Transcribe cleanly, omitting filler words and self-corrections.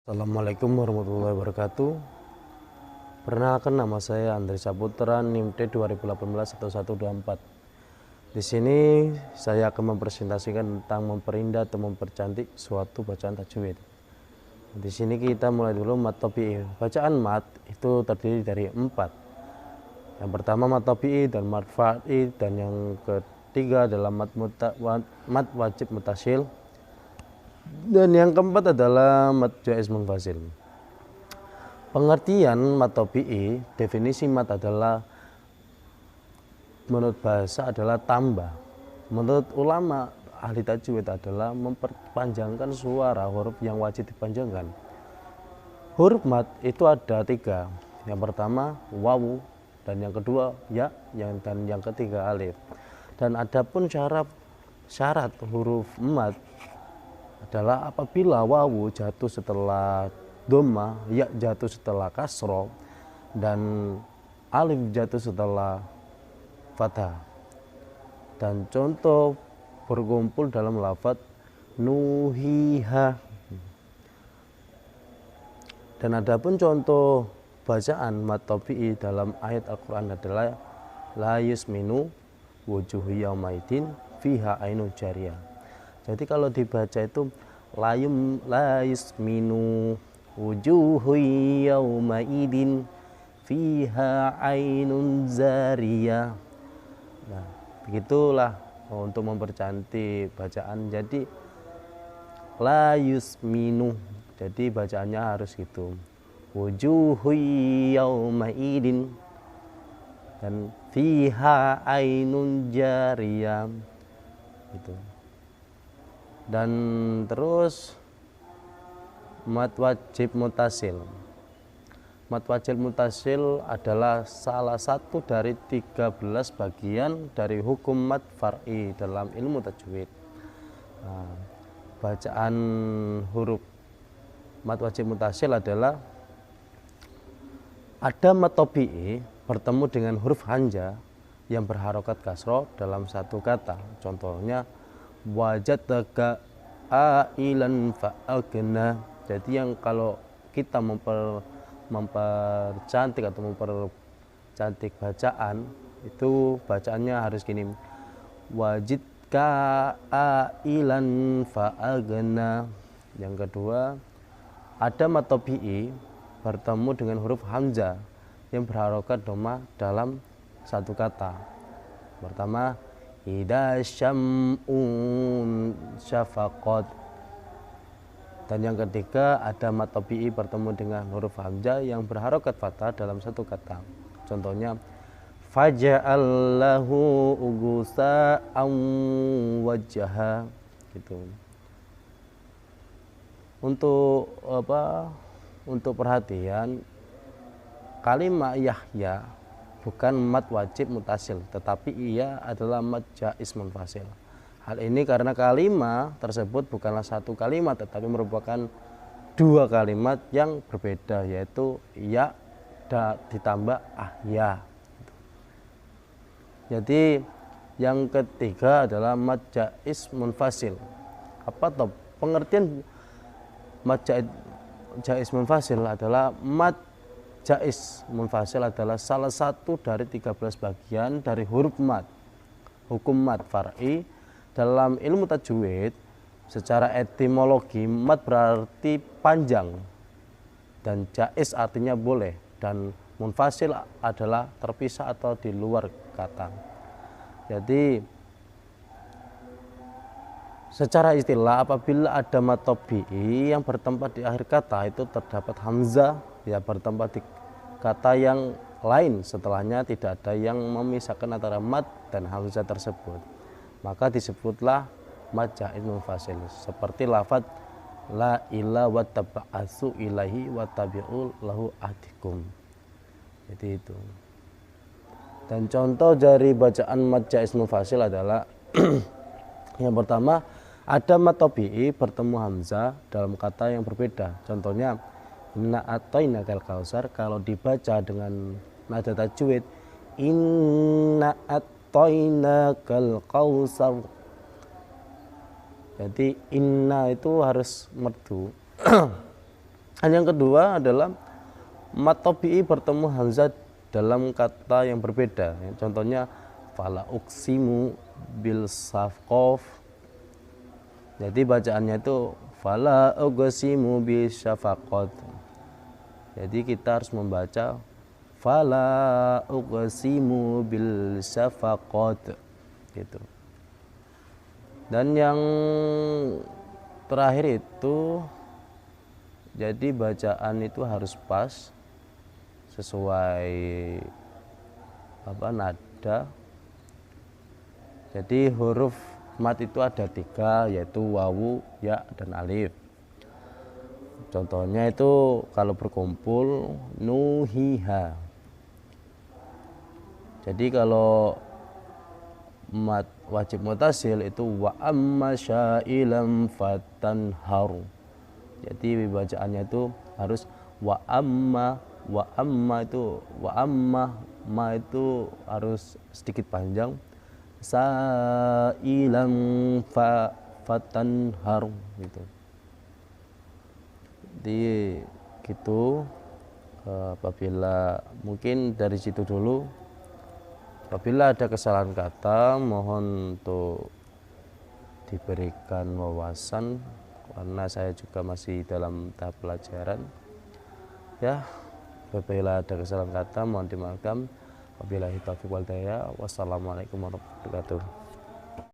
Assalamualaikum warahmatullahi wabarakatuh. Perkenalkan, nama saya Andri Saputra, NIM T20181124. Di sini saya akan mempresentasikan tentang memperindah atau mempercantik suatu bacaan tajwid. Di sini kita mulai dulu mat tabi'i. Bacaan mat itu terdiri dari 4. Yang pertama mat tabi'i dan mat far'i, dan yang ketiga adalah mat wajib mutasil. Dan yang keempat adalah mat jaiz munfasil. Pengertian mat tabi'i, definisi mat adalah menurut bahasa adalah tambah. Menurut ulama ahli tajwid adalah memperpanjangkan suara huruf yang wajib dipanjangkan. Huruf mat itu ada 3. Yang pertama wawu, dan yang kedua ya, dan yang ketiga alif. Dan adapun syarat huruf mat adalah apabila wawu jatuh setelah dhamma, ya jatuh setelah kasroh, dan alif jatuh setelah fathah. Dan contoh berkumpul dalam lafadz nuhiha. Dan adapun contoh bacaan mat tabi'i dalam ayat Al-Quran adalah la yusminu wujuhu yaumaidin fiha ainun jariyah. Jadi kalau dibaca itu la yusminu wujuhu yaumaidin fiha ainun zariyah. Nah, begitulah untuk mempercantik bacaan. Jadi la yusminu, jadi bacaannya harus gitu. Wujuhu yaumaidin dan fiha ainun jariyah gitu. Dan terus mat wajib mutasil. Mat wajib mutasil adalah salah satu dari 13 bagian dari hukum mat far'i dalam ilmu tajwid. Nah, bacaan huruf mat wajib mutasil adalah ada mat tabi'i bertemu dengan huruf hamzah yang berharokat kasroh dalam satu kata. Contohnya wajadaka ailan fa'agna. Jadi yang kalau kita mempercantik atau mempercantik bacaan itu bacaannya harus gini, wajidka ailan fa'agna. Yang kedua ada mat tabi'i bertemu dengan huruf hamzah yang berharokat dhamma dalam satu kata. Pertama idza syam'un syafaqat. Dan yang ketiga ada mat tabi'i bertemu dengan huruf hamzah yang berharokat fathah dalam satu kata. Contohnya faja'allahu ugusa'an wajha gitu. Untuk perhatian, kalimat Yahya bukan mat wajib mutasil, tetapi ia adalah mat jaiz munfasil. Hal ini karena kalimat tersebut bukanlah satu kalimat, tetapi merupakan 2 kalimat yang berbeda, yaitu ya ditambah ahya. Jadi yang ketiga adalah mat jaiz munfasil. Apa toh pengertian mat jaiz munfasil adalah mat jaiz munfasil adalah salah satu dari 13 bagian dari huruf mat. Hukum mat far'i dalam ilmu tajwid, secara etimologi mat berarti panjang dan jaiz artinya boleh, dan munfasil adalah terpisah atau di luar kata. Jadi secara istilah apabila ada mat tabi'i yang bertempat di akhir kata itu terdapat hamzah ya bertempat di kata yang lain setelahnya, tidak ada yang memisahkan antara mat dan hamzah tersebut, maka disebutlah mat jaiz munfasil. Seperti lafadz la ila wa tab'asu ilahi wa tabi'u lahu ahdikum. Jadi itu. Dan contoh dari bacaan mat jaiz munfasil adalah yang pertama ada mat tabi'i bertemu hamzah dalam kata yang berbeda. Contohnya inna a'tainakal kautsar, kalau dibaca dengan nada tajwid inna a'tainakal kautsar. Jadi inna itu harus merdu Yang kedua adalah mat tabi'i bertemu hamzah dalam kata yang berbeda. Contohnya fala uksimu bil safqaf. Jadi bacaannya itu fala uksimu bil syafaqat. Jadi kita harus membaca fala uqsimu bil syafaqat gitu. Dan yang terakhir itu jadi bacaan itu harus pas sesuai nada. Jadi huruf mat itu ada 3, yaitu wawu, ya, dan alif. Contohnya itu kalau berkumpul nuhiha. Jadi kalau mat wajib mutasil itu wa amma syailam fatanharu. Jadi bacaannya itu harus wa amma itu ma itu harus sedikit panjang. Sailam fatanharu gitu. Jadi gitu. Apabila mungkin dari situ dulu. Apabila ada kesalahan kata, mohon untuk diberikan wawasan karena saya juga masih dalam tahap pelajaran. Ya, apabila ada kesalahan kata mohon dimaafkan. Wabillahi taufiq wal hidayah. Wassalamualaikum warahmatullahi wabarakatuh.